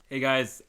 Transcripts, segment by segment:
Hey guys,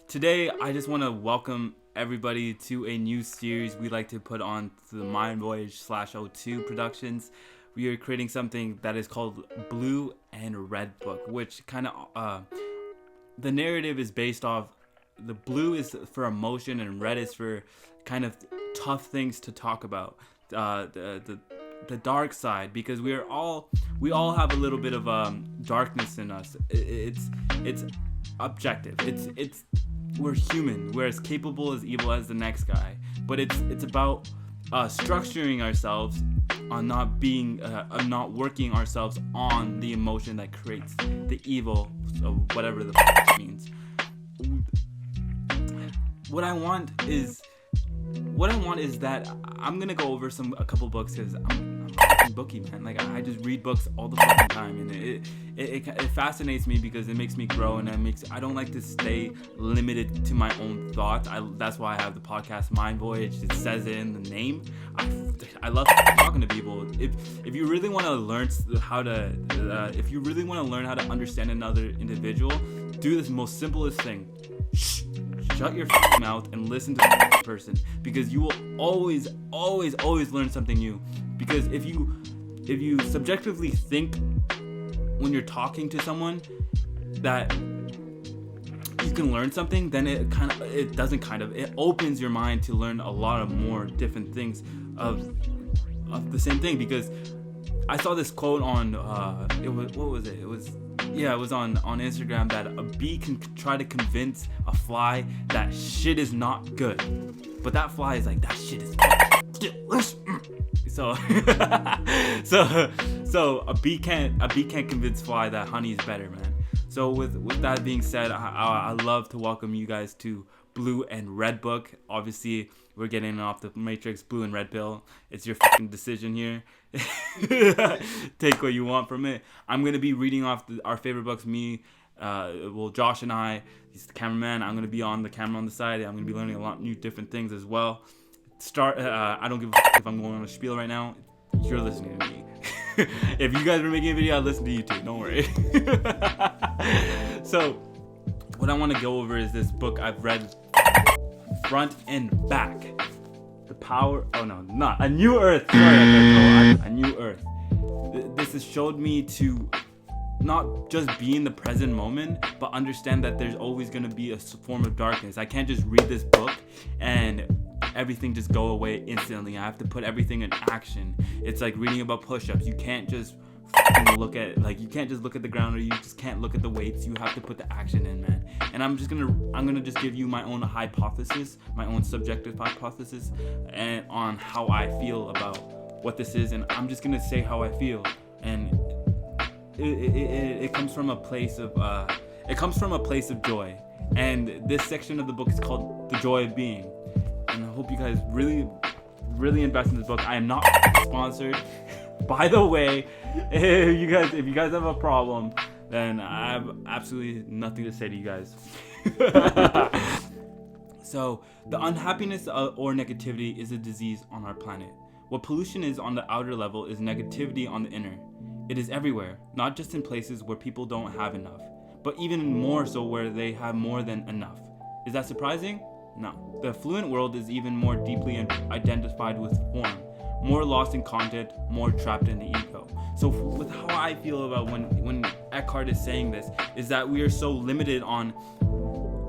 today I just want to welcome everybody to a new series we like to put on the Mind Voyage /O2 Productions. We are creating something that is called Blue and Red Book, which kind of the narrative is based off the blue is for emotion and red is for kind of tough things to talk about. The dark side, because we all have a little bit of darkness in us. It's objective. It's we're human. We're as capable as evil as the next guy. But it's about structuring ourselves on not working ourselves on the emotion that creates the evil, so whatever the means. What I want is that I'm gonna go over a couple books because I'm a fucking bookie, man. Like I just read books all the fucking time, and it fascinates me because it makes me grow, and I don't like to stay limited to my own thoughts. That's why I have the podcast Mind Voyage. It says it in the name. I love talking to people. If you really want to learn how to understand another individual, do this most simplest thing. Shut your mouth and listen to the person, because you will always learn something new. Because if you subjectively think when you're talking to someone that you can learn something, then it opens your mind to learn a lot of more different things of the same thing. Because I saw this quote on it was on Instagram, that a bee can try to convince a fly that shit is not good, but that fly is like, that shit is delicious. So a bee can't convince fly that honey is better, man. So with that being said, I love to welcome you guys to Blue and Red Book. Obviously, we're getting off the Matrix Blue and Red Pill. It's your fucking decision here. Take what you want from it. I'm gonna be reading off our favorite books. Josh and I. He's the cameraman. I'm gonna be on the camera on the side. I'm gonna be learning a lot new different things as well. I don't give a fuck if I'm going on a spiel right now. You're listening to me. If you guys were making a video, I'd listen to you too. Don't worry. So, what I want to go over is this book I've read front and back. The Power. Oh no, not A New Earth. Sorry, A New Earth. This has showed me to not just be in the present moment, but understand that there's always going to be a form of darkness. I can't just read this book and everything just go away instantly. I have to put everything in action. It's like reading about push-ups. You can't just look at the ground, or you just can't look at the weights. You have to put the action in, man. And I'm gonna just give you my own hypothesis, my own subjective hypothesis, and on how I feel about what this is. And I'm just gonna say how I feel, and it comes from a place of joy. And this section of the book is called The Joy of Being. And I hope you guys really invest in this book. I am not sponsored. By the way, if you guys have a problem, then I have absolutely nothing to say to you guys. So, the unhappiness or negativity is a disease on our planet. What pollution is on the outer level is negativity on the inner. It is everywhere, not just in places where people don't have enough, but even more so where they have more than enough. Is that surprising? No. The affluent world is even more deeply identified with form, more lost in content, more trapped in the ego. So with how I feel about when Eckhart is saying this, is that we are so limited on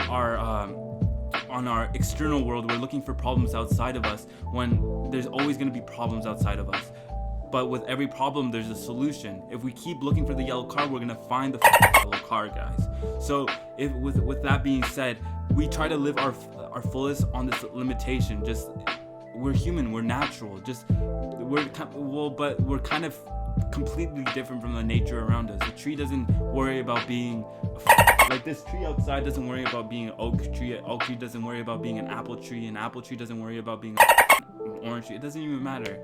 our external world. We're looking for problems outside of us when there's always going to be problems outside of us. But with every problem, there's a solution. If we keep looking for the yellow car, we're gonna find the yellow car, guys. So, with that being said, we try to live our fullest on this limitation. Just, we're human, we're natural. But we're kind of completely different from the nature around us. The tree doesn't worry about being like this tree outside doesn't worry about being an oak tree. An oak tree doesn't worry about being an apple tree. An apple tree doesn't worry about being an orange tree. It doesn't even matter.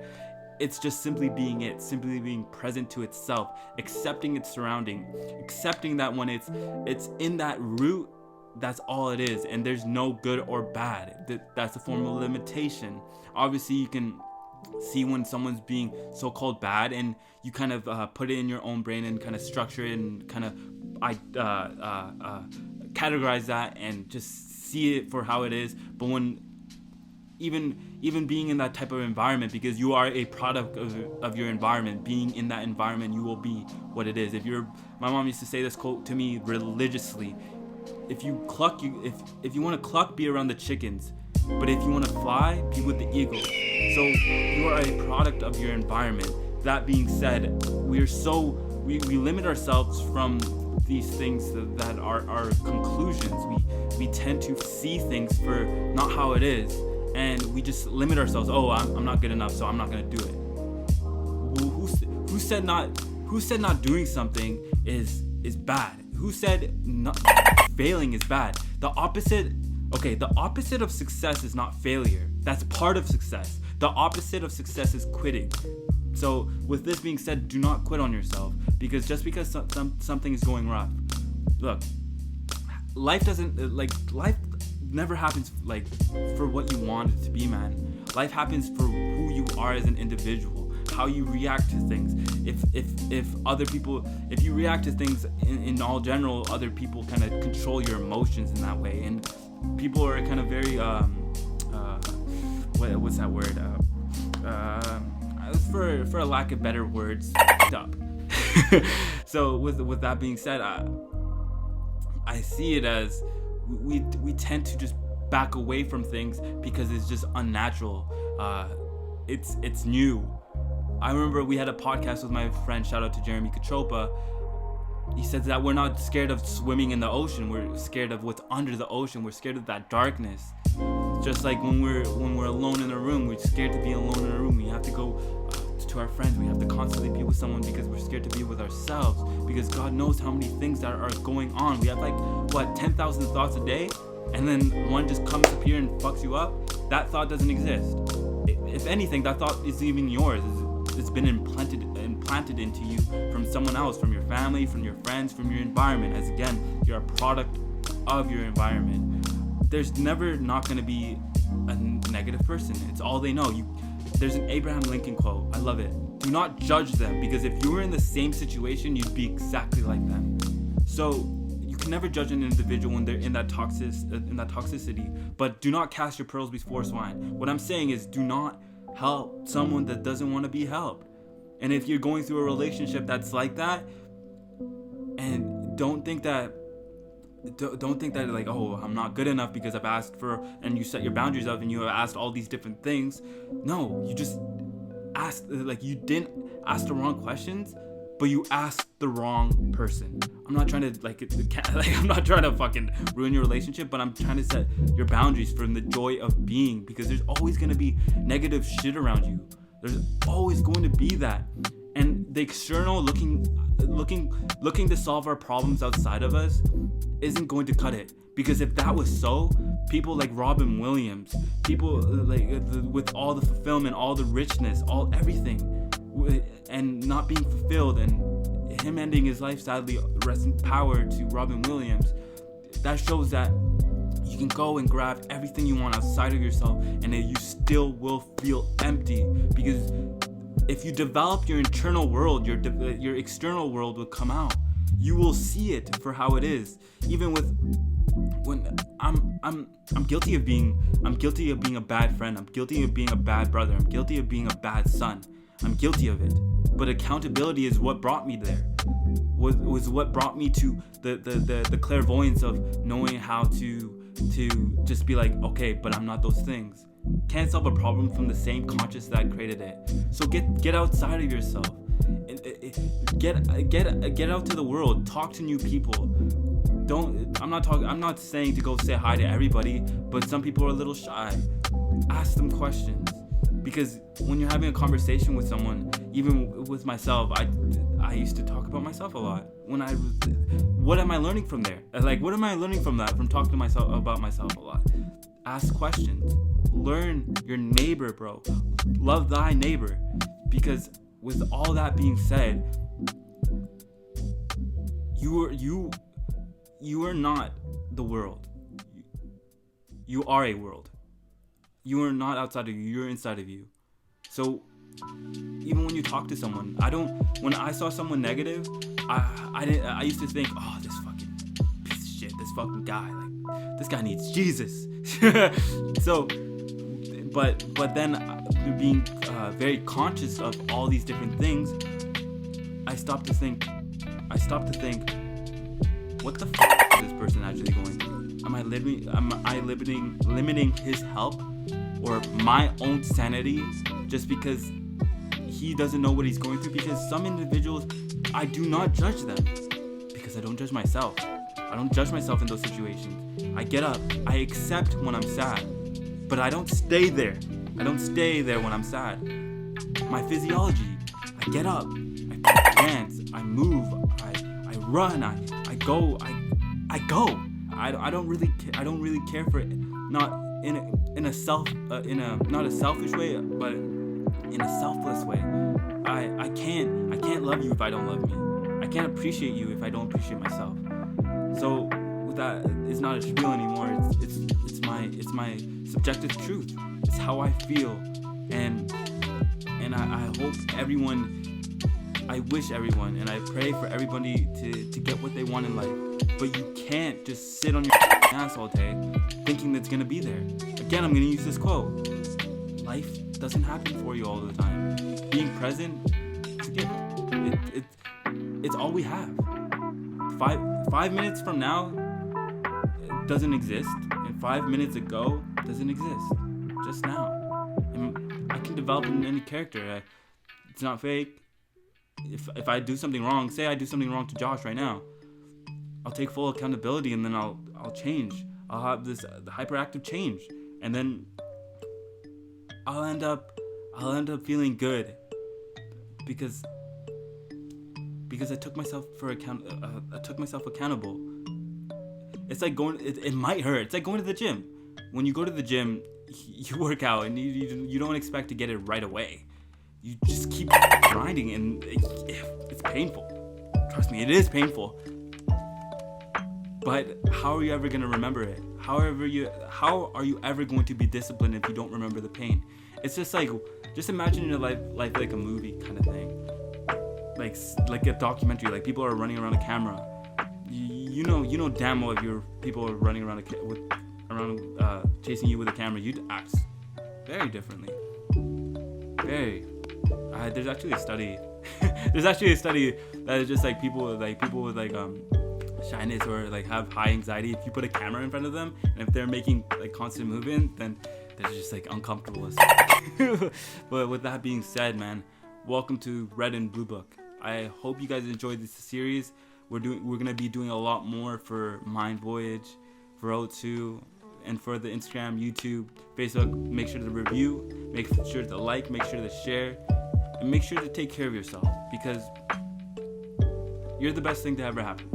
It's just simply being present to itself, accepting its surrounding, accepting that when it's in that root, that's all it is, and there's no good or bad. That's a form of limitation. Obviously, you can see when someone's being so-called bad, and you kind of put it in your own brain and kind of structure it and kind of categorize that and just see it for how it is. But when even being in that type of environment, because you are a product of your environment, being in that environment, you will be what it is. My mom used to say this quote to me religiously: if you want to cluck, be around the chickens, but if you want to fly, be with the eagle. So you are a product of your environment. That being said, we limit ourselves from these things that are our conclusions. We tend to see things for not how it is, and we just limit ourselves. Oh, I'm not good enough, so I'm not gonna do it. Who said not doing something is bad? Who said not failing is bad? The opposite of success is not failure. That's part of success. The opposite of success is quitting. So with this being said, do not quit on yourself, because just because something is going rough, look, life never happens like for what you want it to be, man. Life happens for who you are as an individual, how you react to things. If you react to things in all general, other people kind of control your emotions in that way, and people are kind of very what's that word? For a lack of better words, up. So with that being said, I see it as we tend to just back away from things because it's just unnatural. It's new. I remember we had a podcast with my friend, shout out to Jeremy Kachopa. He said that we're not scared of swimming in the ocean. We're scared of what's under the ocean. We're scared of that darkness. Just like when we're alone in a room, we're scared to be alone in a room. We have to go to our friends. We have to constantly be with someone because we're scared to be with ourselves. Because God knows how many things that are going on. We have 10,000 thoughts a day, and then one just comes up here and fucks you up. That thought doesn't exist. If anything, that thought is even yours. It's been implanted into you from someone else, from your family, from your friends, from your environment. As again, you're a product of your environment. There's never not going to be a negative person. It's all they know. There's an Abraham Lincoln quote. I love it. Do not judge them, because if you were in the same situation, you'd be exactly like them. So you can never judge an individual when they're in that toxicity. But do not cast your pearls before swine. What I'm saying is, do not help someone that doesn't want to be helped. And if you're going through a relationship that's like that, and don't think that like, oh, I'm not good enough because I've asked for, and you set your boundaries up and you have asked all these different things. No, you just asked, like, you didn't ask the wrong questions, but you asked the wrong person. I'm not trying to I'm not trying to fucking ruin your relationship, but I'm trying to set your boundaries from the joy of being, because there's always going to be negative shit around you. There's always going to be that. And the external looking to solve our problems outside of us isn't going to cut it. Because if that was so, people like Robin Williams, people with all the fulfillment, all the richness, everything, and not being fulfilled, and him ending his life, sadly, rest in power to Robin Williams, that shows that you can go and grab everything you want outside of yourself, and then you still will feel empty. Because if you develop your internal world, your external world will come out. You will see it for how it is. Even when I'm guilty of being a bad friend. I'm guilty of being a bad brother. I'm guilty of being a bad son. I'm guilty of it. But accountability is what brought me there. Was what brought me to the clairvoyance of knowing how to just be like, okay, but I'm not those things. Can't solve a problem from the same conscious that created it. So get outside of yourself. Get out to the world. Talk to new people. I'm not saying to go say hi to everybody, but some people are a little shy. Ask them questions. Because when you're having a conversation with someone, even with myself, I used to talk about myself a lot. What am I learning from there? Like, what am I learning from that? From talking to myself about myself a lot. Ask questions. Learn your neighbor, bro. Love thy neighbor. Because with all that being said, you are not the world. You are a world. You are not outside of you. You're inside of you. So even when you talk to someone, when I saw someone negative, I used to think, oh, this fucking piece of shit, this fucking guy. Like, this guy needs Jesus. So, but then being very conscious of all these different things, I stopped to think, what the f is this person actually going through? Am I limiting his help or my own sanity just because he doesn't know what he's going through? Because some individuals, I do not judge them because I don't judge myself. I don't judge myself in those situations. I get up, I accept when I'm sad, but I don't stay there. I don't stay there when I'm sad. My physiology, I get up, I dance, I move, I run, I go. I don't really care for it. Not in a not a selfish way, but in a selfless way. I can't love you if I don't love me. I can't appreciate you if I don't appreciate myself. So with that, it's not a spiel anymore. It's my subjective truth. It's how I feel, and I hope everyone. I wish everyone and I pray for everybody to get what they want in life. But you can't just sit on your ass all day thinking that's gonna be there. Again, I'm gonna use this quote. Life doesn't happen for you all the time. Being present, forget it. It's all we have. 5 minutes from now, it doesn't exist. And 5 minutes ago, doesn't exist. Just now. And I can develop in any character. It's not fake. If I do something wrong, say I do something wrong to Josh right now, I'll take full accountability and then I'll change. I'll have this hyperactive change, and then I'll end up feeling good because I took myself accountable. It's like going. It might hurt. It's like going to the gym. When you go to the gym, you work out and you don't expect to get it right away. You just keep grinding, and it's painful. Trust me, it is painful. But how are you ever gonna remember it? How are you ever going to be disciplined if you don't remember the pain? It's just imagine your life like a movie kind of thing, like a documentary. Like people are running around a camera. You know damn well if people are running around chasing you with a camera, you'd act very differently. Very. There's actually a study. That is just like people with shyness or like have high anxiety. If you put a camera in front of them and if they're making like constant movement, then they're just like uncomfortable. But with that being said, man, welcome to Red and Blue Book. I hope you guys enjoyed this series. We're gonna be doing a lot more for Mind Voyage, for O2, and for the Instagram, YouTube, Facebook. Make sure to review, make sure to like, make sure to share, and make sure to take care of yourself because you're the best thing to ever happen.